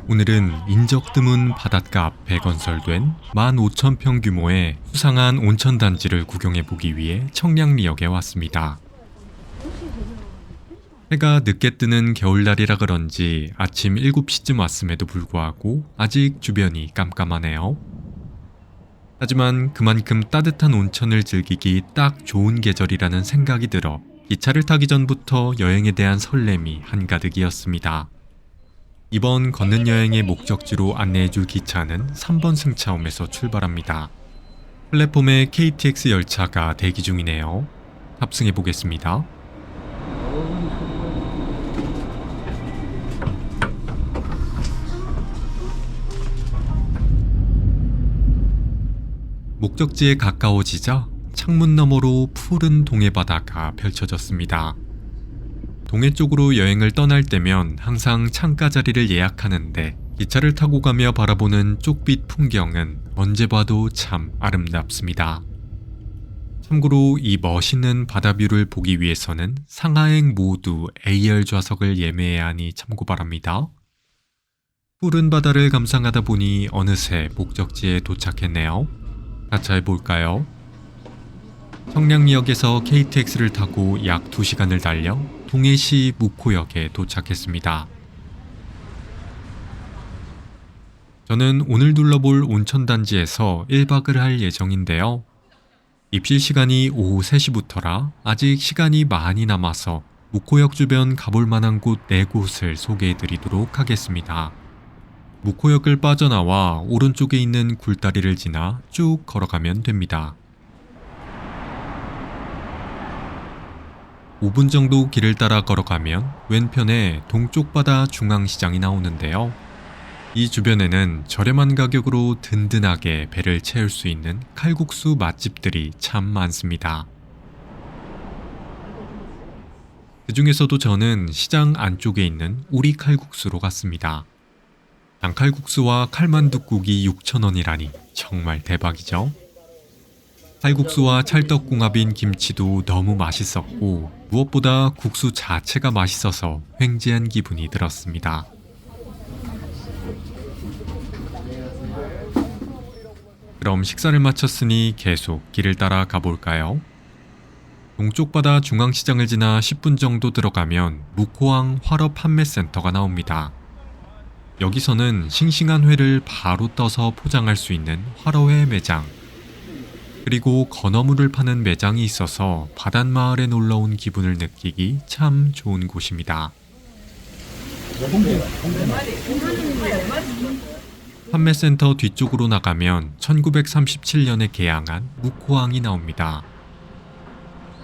오늘은 인적 드문 바닷가 앞에 건설된 15,000평 규모의 수상한 온천단지를 구경해보기 위해 청량리역에 왔습니다. 해가 늦게 뜨는 겨울날이라 그런지 아침 7시쯤 왔음에도 불구하고 아직 주변이 깜깜하네요. 하지만 그만큼 따뜻한 온천을 즐기기 딱 좋은 계절이라는 생각이 들어 기차를 타기 전부터 여행에 대한 설렘이 한가득이었습니다. 이번 걷는 여행의 목적지로 안내해줄 기차는 3번 승차함에서 출발합니다. 플랫폼에 KTX 열차가 대기 중이네요. 탑승해보겠습니다. 목적지에 가까워지자 창문 너머로 푸른 동해바다가 펼쳐졌습니다. 동해 쪽으로 여행을 떠날 때면 항상 창가 자리를 예약하는데 기차를 타고 가며 바라보는 쪽빛 풍경은 언제 봐도 참 아름답습니다. 참고로 이 멋있는 바다뷰를 보기 위해서는 상하행 모두 A열 좌석을 예매해야 하니 참고 바랍니다. 푸른 바다를 감상하다 보니 어느새 목적지에 도착했네요. 가차해볼까요? 청량리역에서 KTX를 타고 약 2시간을 달려 동해시 묵호역에 도착했습니다. 저는 오늘 둘러볼 온천단지에서 1박을 할 예정인데요. 입실 시간이 오후 3시부터라 아직 시간이 많이 남아서 묵호역 주변 가볼 만한 곳 4곳을 소개해드리도록 하겠습니다. 묵호역을 빠져나와 오른쪽에 있는 굴다리를 지나 쭉 걸어가면 됩니다. 5분 정도 길을 따라 걸어가면 왼편에 동쪽 바다 중앙시장이 나오는데요. 이 주변에는 저렴한 가격으로 든든하게 배를 채울 수 있는 칼국수 맛집들이 참 많습니다. 그 중에서도 저는 시장 안쪽에 있는 우리 칼국수로 갔습니다. 장칼국수와 칼만둣국이 6,000원이라니 정말 대박이죠? 칼국수와 찰떡궁합인 김치도 너무 맛있었고 무엇보다 국수 자체가 맛있어서 횡재한 기분이 들었습니다. 그럼 식사를 마쳤으니 계속 길을 따라 가볼까요? 동쪽 바다 중앙시장을 지나 10분 정도 들어가면 묵호항 활어 판매센터가 나옵니다. 여기서는 싱싱한 회를 바로 떠서 포장할 수 있는 활어회 매장, 그리고 건어물을 파는 매장이 있어서 바닷마을에 놀러온 기분을 느끼기 참 좋은 곳입니다. 판매센터 뒤쪽으로 나가면 1937년에 개항한 묵호항이 나옵니다.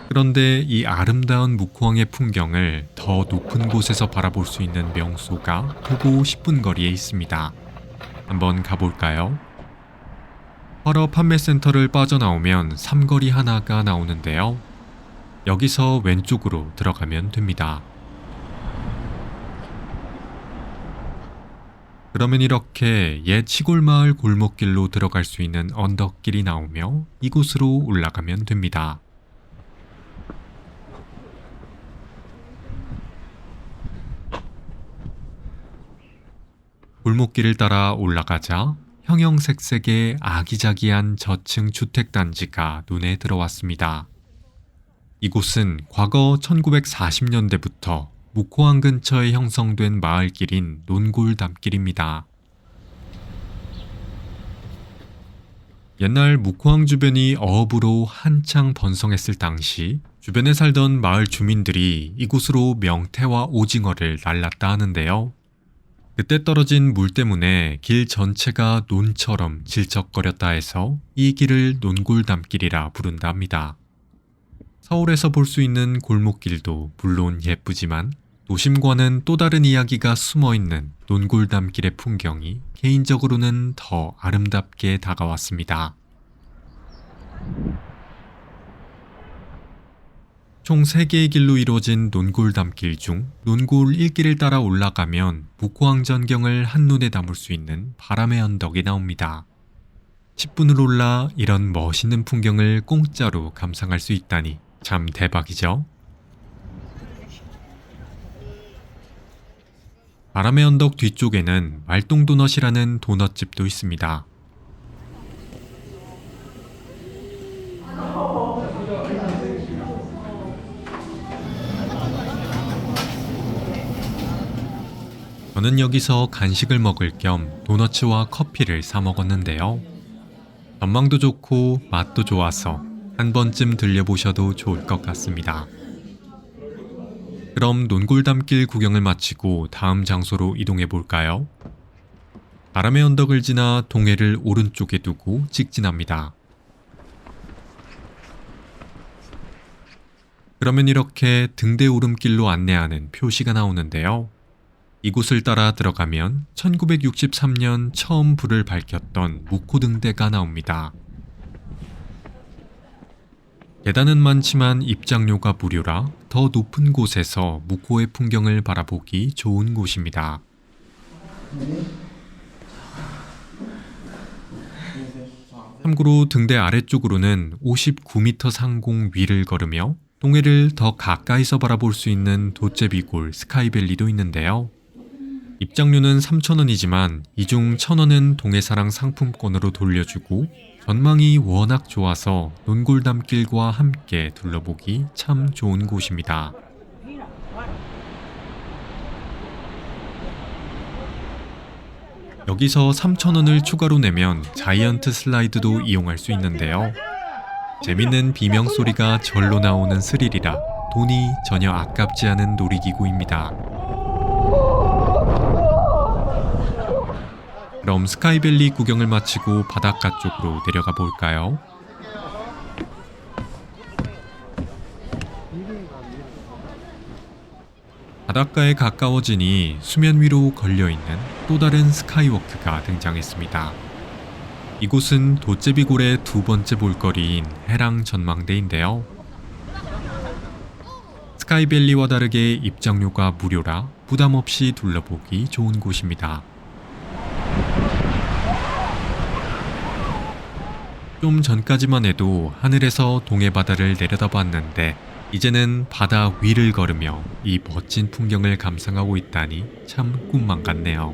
그런데 이 아름다운 묵호항의 풍경을 더 높은 곳에서 바라볼 수 있는 명소가 도보 10분 거리에 있습니다. 한번 가볼까요? 활어 판매센터를 빠져나오면 삼거리 하나가 나오는데요. 여기서 왼쪽으로 들어가면 됩니다. 그러면 이렇게 옛 시골 마을 골목길로 들어갈 수 있는 언덕길이 나오며 이곳으로 올라가면 됩니다. 골목길을 따라 올라가자 형형색색의 아기자기한 저층 주택단지가 눈에 들어왔습니다. 이곳은 과거 1940년대부터 묵호항 근처에 형성된 마을길인 논골담길입니다. 옛날 묵호항 주변이 어업으로 한창 번성했을 당시 주변에 살던 마을 주민들이 이곳으로 명태와 오징어를 날랐다 하는데요. 그때 떨어진 물 때문에 길 전체가 논처럼 질척거렸다 해서 이 길을 논골담길이라 부른다 합니다. 서울에서 볼 수 있는 골목길도 물론 예쁘지만 도심과는 또 다른 이야기가 숨어있는 논골담길의 풍경이 개인적으로는 더 아름답게 다가왔습니다. 총 3개의 길로 이루어진 논골담길 중 논골 1길을 따라 올라가면 묵호항 전경을 한눈에 담을 수 있는 바람의 언덕이 나옵니다. 10분을 올라 이런 멋있는 풍경을 공짜로 감상할 수 있다니 참 대박이죠? 바람의 언덕 뒤쪽에는 말똥도넛이라는 도넛집도 있습니다. 저는 여기서 간식을 먹을 겸 도너츠와 커피를 사 먹었는데요. 전망도 좋고 맛도 좋아서 한 번쯤 들려보셔도 좋을 것 같습니다. 그럼 논골담길 구경을 마치고 다음 장소로 이동해 볼까요? 바람의 언덕을 지나 동해를 오른쪽에 두고 직진합니다. 그러면 이렇게 등대오름길로 안내하는 표시가 나오는데요. 이곳을 따라 들어가면 1963년 처음 불을 밝혔던 묵호등대가 나옵니다. 계단은 많지만 입장료가 무료라 더 높은 곳에서 묵호의 풍경을 바라보기 좋은 곳입니다. 참고로 등대 아래쪽으로는 59m 상공 위를 걸으며 동해를 더 가까이서 바라볼 수 있는 도제비골 스카이밸리도 있는데요. 입장료는 3,000원이지만 이 중 1,000원은 동해사랑 상품권으로 돌려주고 전망이 워낙 좋아서 논골담길과 함께 둘러보기 참 좋은 곳입니다. 여기서 3,000원을 추가로 내면 자이언트 슬라이드도 이용할 수 있는데요. 재밌는 비명소리가 절로 나오는 스릴이라 돈이 전혀 아깝지 않은 놀이기구입니다. 그럼 스카이밸리 구경을 마치고 바닷가 쪽으로 내려가 볼까요? 바닷가에 가까워지니 수면 위로 걸려있는 또 다른 스카이워크가 등장했습니다. 이곳은 도제비골의 두 번째 볼거리인 해랑 전망대인데요. 스카이밸리와 다르게 입장료가 무료라 부담 없이 둘러보기 좋은 곳입니다. 좀 전까지만 해도 하늘에서 동해 바다를 내려다봤는데 이제는 바다 위를 걸으며 이 멋진 풍경을 감상하고 있다니 참 꿈만 같네요.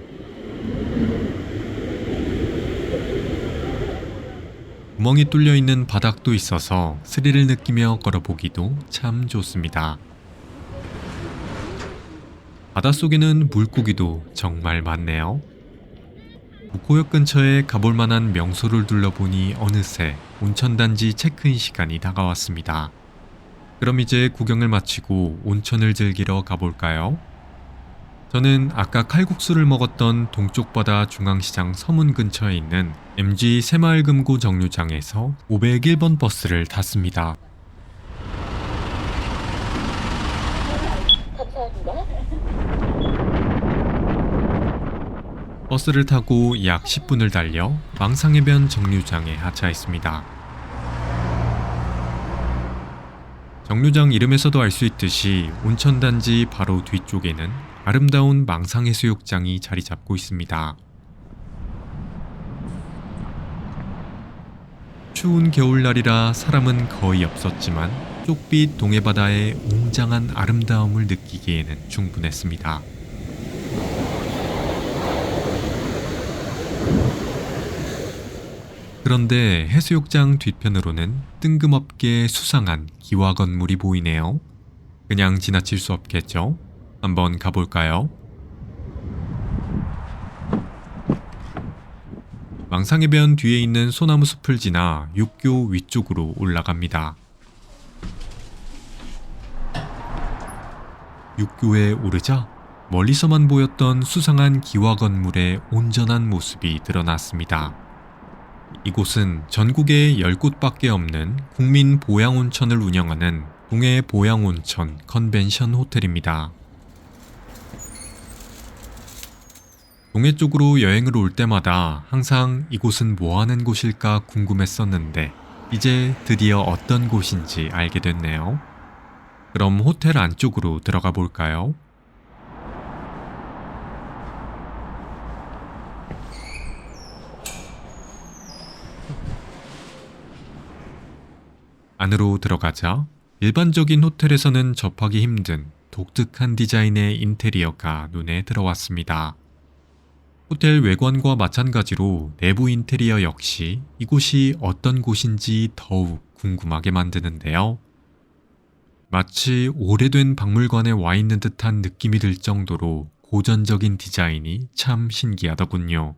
구멍이 뚫려 있는 바닥도 있어서 스릴을 느끼며 걸어보기도 참 좋습니다. 바닷속에는 물고기도 정말 많네요. 묵호역 근처에 가볼 만한 명소를 둘러보니 어느새 온천단지 체크인 시간이 다가왔습니다. 그럼 이제 구경을 마치고 온천을 즐기러 가볼까요? 저는 아까 칼국수를 먹었던 동쪽 바다 중앙시장 서문 근처에 있는 MG 새마을금고 정류장에서 501번 버스를 탔습니다. 버스를 타고 약 10분을 달려 망상해변 정류장에 하차했습니다. 정류장 이름에서도 알 수 있듯이 온천단지 바로 뒤쪽에는 아름다운 망상해수욕장이 자리 잡고 있습니다. 추운 겨울날이라 사람은 거의 없었지만 쪽빛 동해바다의 웅장한 아름다움을 느끼기에는 충분했습니다. 그런데 해수욕장 뒤편으로는 뜬금없게 수상한 기와 건물이 보이네요. 그냥 지나칠 수 없겠죠? 한번 가볼까요? 망상해변 뒤에 있는 소나무 숲을 지나 육교 위쪽으로 올라갑니다. 육교에 오르자 멀리서만 보였던 수상한 기와 건물의 온전한 모습이 드러났습니다. 이곳은 전국에 10곳밖에 없는 국민 보양온천을 운영하는 동해 보양온천 컨벤션 호텔입니다. 동해 쪽으로 여행을 올 때마다 항상 이곳은 뭐하는 곳일까 궁금했었는데 이제 드디어 어떤 곳인지 알게 됐네요. 그럼 호텔 안쪽으로 들어가 볼까요? 안으로 들어가자 일반적인 호텔에서는 접하기 힘든 독특한 디자인의 인테리어가 눈에 들어왔습니다. 호텔 외관과 마찬가지로 내부 인테리어 역시 이곳이 어떤 곳인지 더욱 궁금하게 만드는데요. 마치 오래된 박물관에 와 있는 듯한 느낌이 들 정도로 고전적인 디자인이 참 신기하더군요.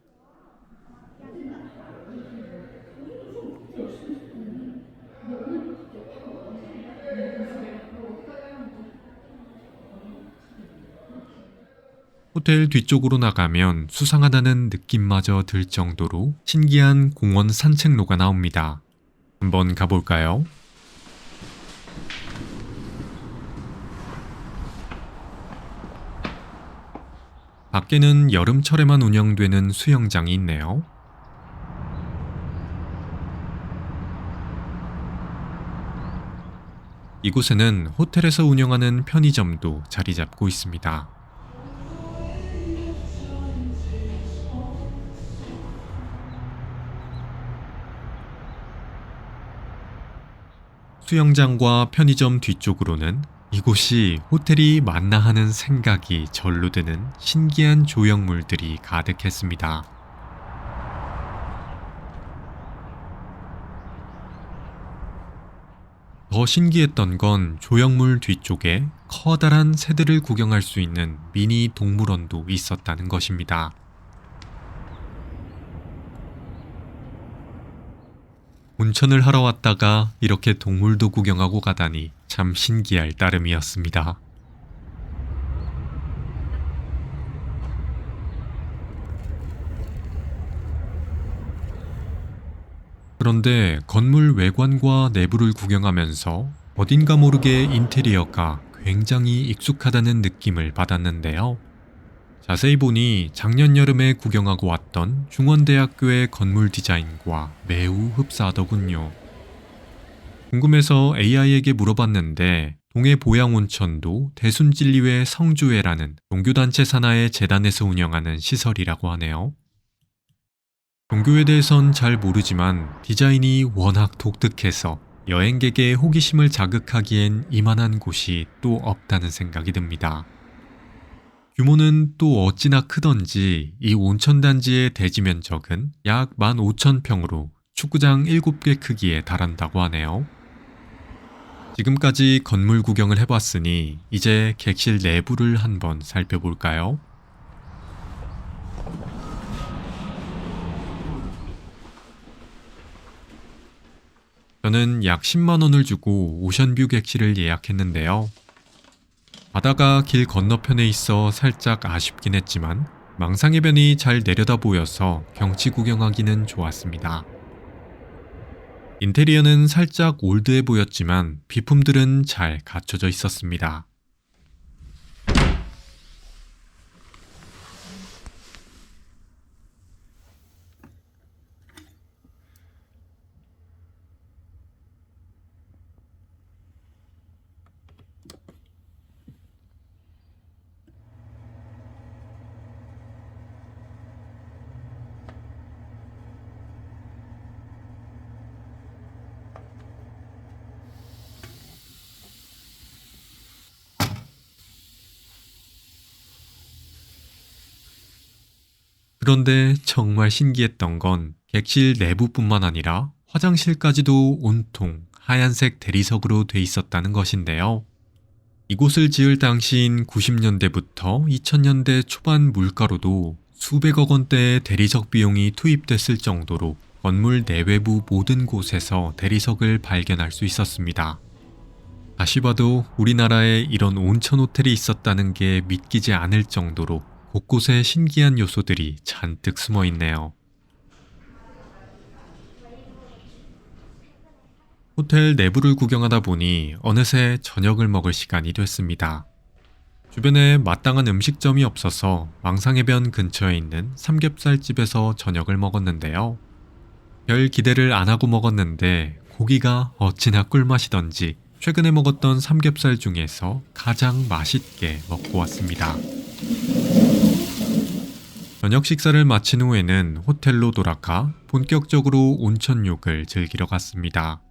호텔 뒤쪽으로 나가면 수상하다는 느낌마저 들 정도로 신기한 공원 산책로가 나옵니다. 한번 가볼까요? 밖에는 여름철에만 운영되는 수영장이 있네요. 이곳에는 호텔에서 운영하는 편의점도 자리 잡고 있습니다. 수영장과 편의점 뒤쪽으로는 이곳이 호텔이 맞나 하는 생각이 절로 드는 신기한 조형물들이 가득했습니다. 더 신기했던 건 조형물 뒤쪽에 커다란 새들을 구경할 수 있는 미니 동물원도 있었다는 것입니다. 온천을 하러 왔다가 이렇게 동물도 구경하고 가다니 참 신기할 따름이었습니다. 그런데 건물 외관과 내부를 구경하면서 어딘가 모르게 인테리어가 굉장히 익숙하다는 느낌을 받았는데요. 자세히 보니 작년 여름에 구경하고 왔던 중원대학교의 건물 디자인과 매우 흡사하더군요. 궁금해서 AI에게 물어봤는데 동해 보양온천도 대순진리회 성주회라는 종교단체 산하의 재단에서 운영하는 시설이라고 하네요. 종교에 대해선 잘 모르지만 디자인이 워낙 독특해서 여행객의 호기심을 자극하기엔 이만한 곳이 또 없다는 생각이 듭니다. 규모는 또 어찌나 크던지 이 온천단지의 대지 면적은 약 15,000평으로 축구장 7개 크기에 달한다고 하네요. 지금까지 건물 구경을 해봤으니 이제 객실 내부를 한번 살펴볼까요? 저는 약 10만 원을 주고 오션뷰 객실을 예약했는데요. 바다가 길 건너편에 있어 살짝 아쉽긴 했지만 망상해변이 잘 내려다 보여서 경치 구경하기는 좋았습니다. 인테리어는 살짝 올드해 보였지만 비품들은 잘 갖춰져 있었습니다. 그런데 정말 신기했던 건 객실 내부뿐만 아니라 화장실까지도 온통 하얀색 대리석으로 돼 있었다는 것인데요. 이곳을 지을 당시인 90년대부터 2000년대 초반 물가로도 수백억 원대의 대리석 비용이 투입됐을 정도로 건물 내외부 모든 곳에서 대리석을 발견할 수 있었습니다. 다시 봐도 우리나라에 이런 온천 호텔이 있었다는 게 믿기지 않을 정도로 곳곳에 신기한 요소들이 잔뜩 숨어 있네요. 호텔 내부를 구경하다 보니 어느새 저녁을 먹을 시간이 됐습니다. 주변에 마땅한 음식점이 없어서 망상해변 근처에 있는 삼겹살집에서 저녁을 먹었는데요. 별 기대를 안 하고 먹었는데 고기가 어찌나 꿀맛이던지 최근에 먹었던 삼겹살 중에서 가장 맛있게 먹고 왔습니다. 저녁 식사를 마친 후에는 호텔로 돌아가 본격적으로 온천욕을 즐기러 갔습니다.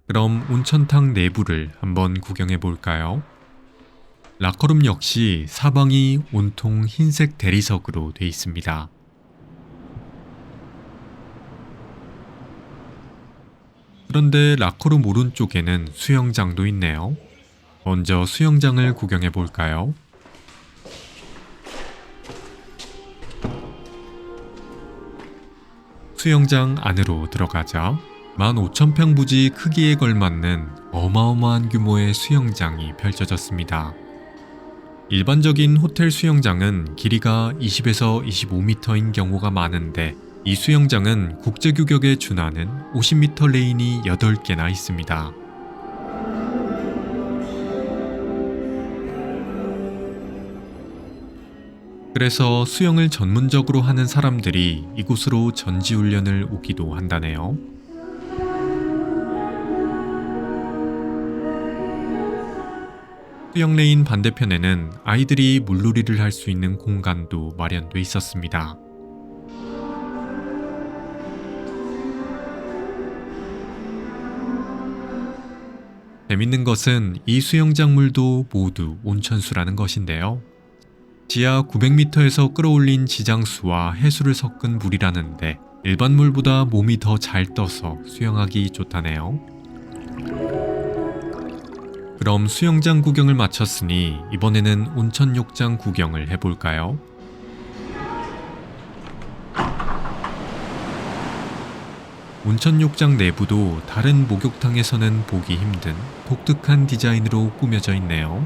그럼 온천탕 내부를 한번 구경해 볼까요? 라커룸 역시 사방이 온통 흰색 대리석으로 돼 있습니다. 그런데 라커룸 오른쪽에는 수영장도 있네요. 먼저 수영장을 구경해 볼까요? 수영장 안으로 들어가자 15,000평 부지 크기에 걸맞는 어마어마한 규모의 수영장이 펼쳐졌습니다. 일반적인 호텔 수영장은 길이가 20에서 25m인 경우가 많은데 이 수영장은 국제규격에 준하는 50m 레인이 8개나 있습니다. 그래서 수영을 전문적으로 하는 사람들이 이곳으로 전지훈련을 오기도 한다네요. 수영 레인 반대편에는 아이들이 물놀이를 할 수 있는 공간도 마련돼 있었습니다. 재밌는 것은 이 수영장 물도 모두 온천수라는 것인데요. 지하 900m에서 끌어올린 지장수와 해수를 섞은 물이라는데 일반 물보다 몸이 더 잘 떠서 수영하기 좋다네요. 그럼 수영장 구경을 마쳤으니 이번에는 온천욕장 구경을 해볼까요? 온천욕장 내부도 다른 목욕탕에서는 보기 힘든 독특한 디자인으로 꾸며져 있네요.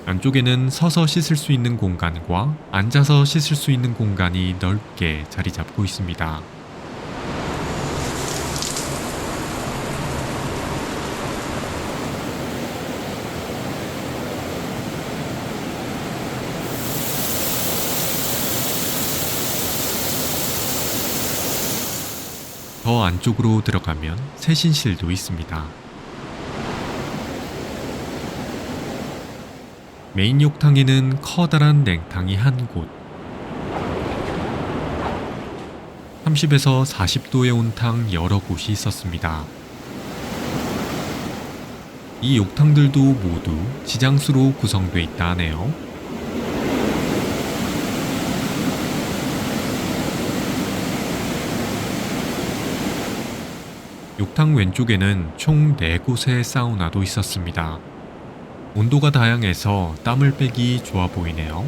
안쪽에는 서서 씻을 수 있는 공간과 앉아서 씻을 수 있는 공간이 넓게 자리 잡고 있습니다. 더 안쪽으로 들어가면 세신실도 있습니다. 메인 욕탕에는 커다란 냉탕이 한 곳, 30에서 40도의 온탕 여러 곳이 있었습니다. 이 욕탕들도 모두 지장수로 구성되어 있다 하네요. 욕탕 왼쪽에는 총 4곳의 사우나도 있었습니다. 온도가 다양해서 땀을 빼기 좋아 보이네요.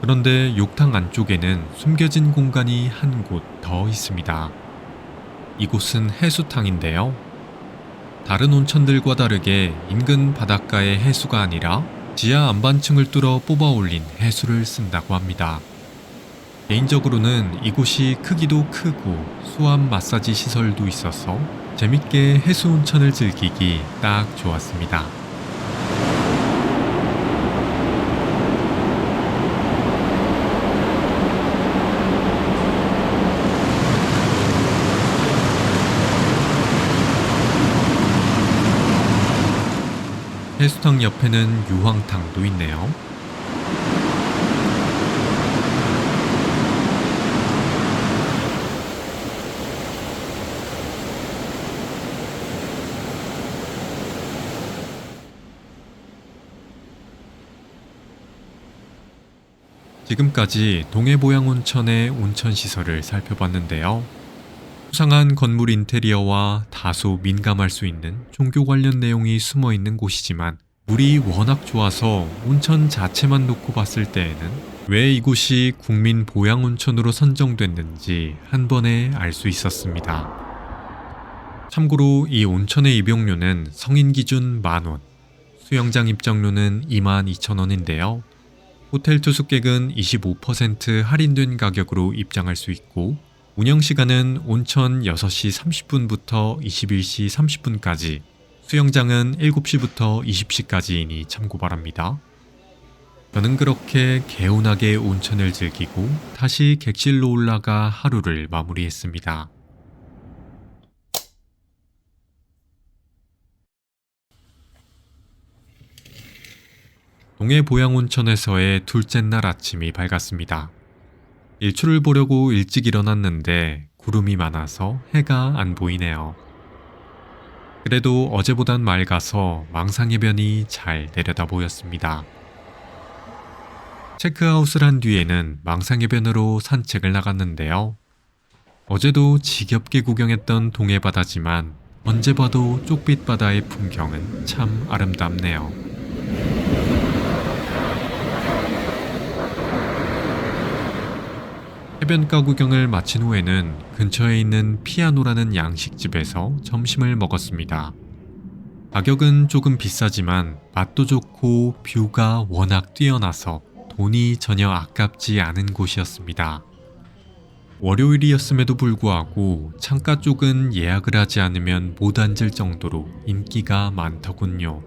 그런데 욕탕 안쪽에는 숨겨진 공간이 한 곳 더 있습니다. 이곳은 해수탕인데요. 다른 온천들과 다르게 인근 바닷가의 해수가 아니라 지하 안반층을 뚫어 뽑아 올린 해수를 쓴다고 합니다. 개인적으로는 이곳이 크기도 크고 수압 마사지 시설도 있어서 재밌게 해수 온천을 즐기기 딱 좋았습니다. 해수탕 옆에는 유황탕도 있네요. 지금까지 동해보양온천의 온천시설을 살펴봤는데요. 수상한 건물 인테리어와 다소 민감할 수 있는 종교 관련 내용이 숨어있는 곳이지만 물이 워낙 좋아서 온천 자체만 놓고 봤을 때에는 왜 이곳이 국민보양온천으로 선정됐는지 한 번에 알 수 있었습니다. 참고로 이 온천의 입용료는 성인 기준 10,000원, 수영장 입장료는 22,000원인데요. 호텔 투숙객은 25% 할인된 가격으로 입장할 수 있고 운영시간은 온천 6시 30분부터 21시 30분까지, 수영장은 7시부터 20시까지이니 참고 바랍니다. 저는 그렇게 개운하게 온천을 즐기고 다시 객실로 올라가 하루를 마무리했습니다. 동해 보양온천에서의 둘째 날 아침이 밝았습니다. 일출을 보려고 일찍 일어났는데 구름이 많아서 해가 안 보이네요. 그래도 어제보단 맑아서 망상해변이 잘 내려다 보였습니다. 체크아웃을 한 뒤에는 망상해변으로 산책을 나갔는데요. 어제도 지겹게 구경했던 동해바다지만 언제 봐도 쪽빛 바다의 풍경은 참 아름답네요. 해변가 구경을 마친 후에는 근처에 있는 피아노라는 양식집에서 점심을 먹었습니다. 가격은 조금 비싸지만 맛도 좋고 뷰가 워낙 뛰어나서 돈이 전혀 아깝지 않은 곳이었습니다. 월요일이었음에도 불구하고 창가 쪽은 예약을 하지 않으면 못 앉을 정도로 인기가 많더군요.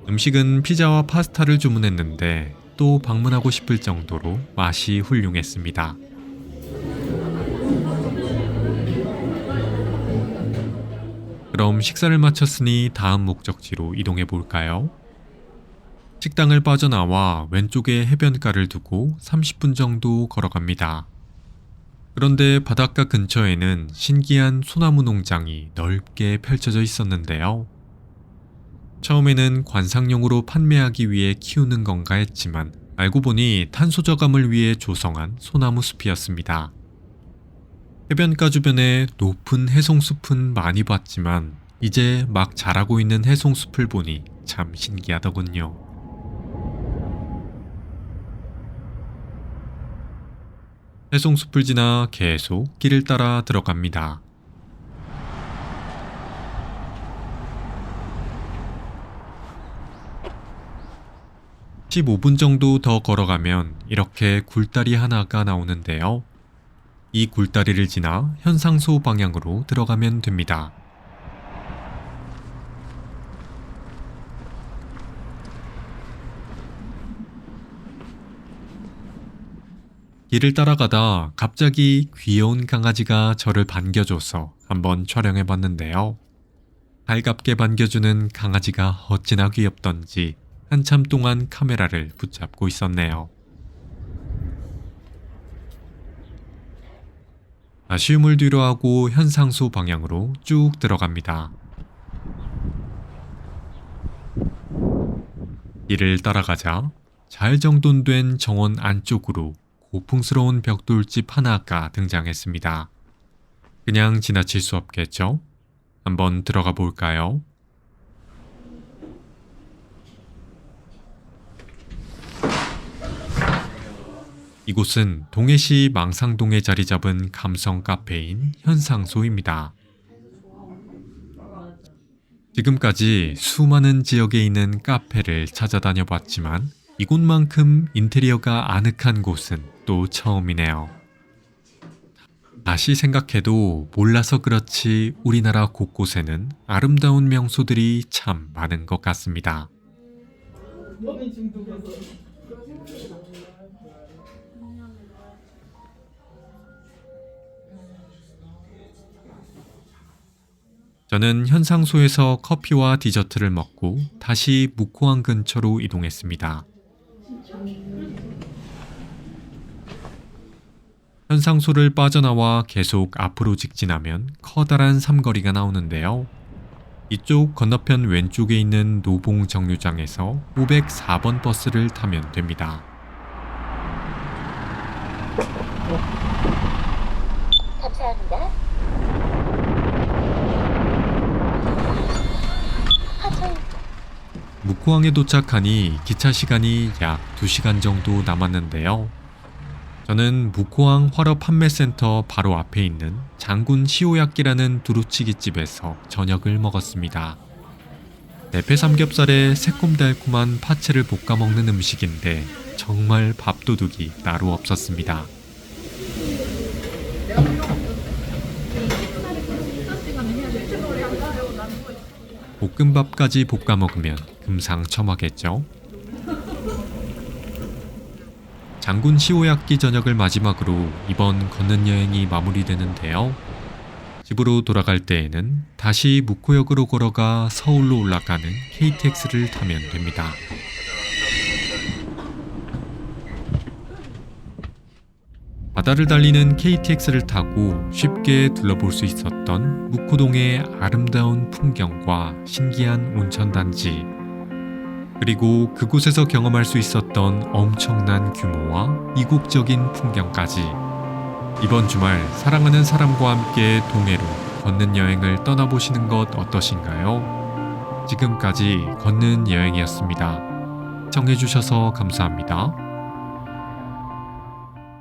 음식은 피자와 파스타를 주문했는데 또 방문하고 싶을 정도로 맛이 훌륭했습니다. 그럼 식사를 마쳤으니 다음 목적지로 이동해 볼까요? 식당을 빠져나와 왼쪽에 해변가를 두고 30분 정도 걸어갑니다. 그런데 바닷가 근처에는 신기한 소나무 농장이 넓게 펼쳐져 있었는데요. 처음에는 관상용으로 판매하기 위해 키우는 건가 했지만 알고 보니 탄소 저감을 위해 조성한 소나무 숲이었습니다. 해변가 주변에 높은 해송숲은 많이 봤지만 이제 막 자라고 있는 해송숲을 보니 참 신기하더군요. 해송숲을 지나 계속 길을 따라 들어갑니다. (15분) 정도 더 걸어가면 이렇게 굴다리 하나가 나오는데요. 이 굴다리를 지나 현상소 방향으로 들어가면 됩니다. 길을 따라가다 갑자기 귀여운 강아지가 저를 반겨줘서 한번 촬영해봤는데요. 달갑게 반겨주는 강아지가 어찌나 귀엽던지 한참 동안 카메라를 붙잡고 있었네요. 아쉬움을 뒤로하고 현상소 방향으로 쭉 들어갑니다. 길을 따라가자 잘 정돈된 정원 안쪽으로 고풍스러운 벽돌집 하나가 등장했습니다. 그냥 지나칠 수 없겠죠? 한번 들어가 볼까요? 이곳은 동해시 망상동에 자리 잡은 감성 카페인 현상소입니다. 지금까지 수많은 지역에 있는 카페를 찾아다녀 봤지만 이곳만큼 인테리어가 아늑한 곳은 또 처음이네요. 다시 생각해도 몰라서 그렇지 우리나라 곳곳에는 아름다운 명소들이 참 많은 것 같습니다. 저는 현상소에서 커피와 디저트를 먹고 다시 묵호항 근처로 이동했습니다. 현상소를 빠져나와 계속 앞으로 직진하면 커다란 삼거리가 나오는데요. 이쪽 건너편 왼쪽에 있는 노봉 정류장에서 504번 버스를 타면 됩니다. 감사합니다. 묵호항에 도착하니 기차 시간이 약 2시간 정도 남았는데요. 저는 묵호항 화로 판매센터 바로 앞에 있는 장군 시오야끼라는 두루치기 집에서 저녁을 먹었습니다. 대패 삼겹살에 새콤달콤한 파채를 볶아 먹는 음식인데 정말 밥도둑이 따로 없었습니다. 볶음밥까지 볶아 먹으면 금상첨화겠죠? 장군 시오야끼 저녁을 마지막으로 이번 걷는 여행이 마무리되는데요. 집으로 돌아갈 때에는 다시 묵호역으로 걸어가 서울로 올라가는 KTX를 타면 됩니다. 바다를 달리는 KTX를 타고 쉽게 둘러볼 수 있었던 묵호동의 아름다운 풍경과 신기한 온천단지, 그리고 그곳에서 경험할 수 있었던 엄청난 규모와 이국적인 풍경까지. 이번 주말 사랑하는 사람과 함께 동해로 걷는 여행을 떠나보시는 것 어떠신가요? 지금까지 걷는 여행이었습니다. 시청해주셔서 감사합니다.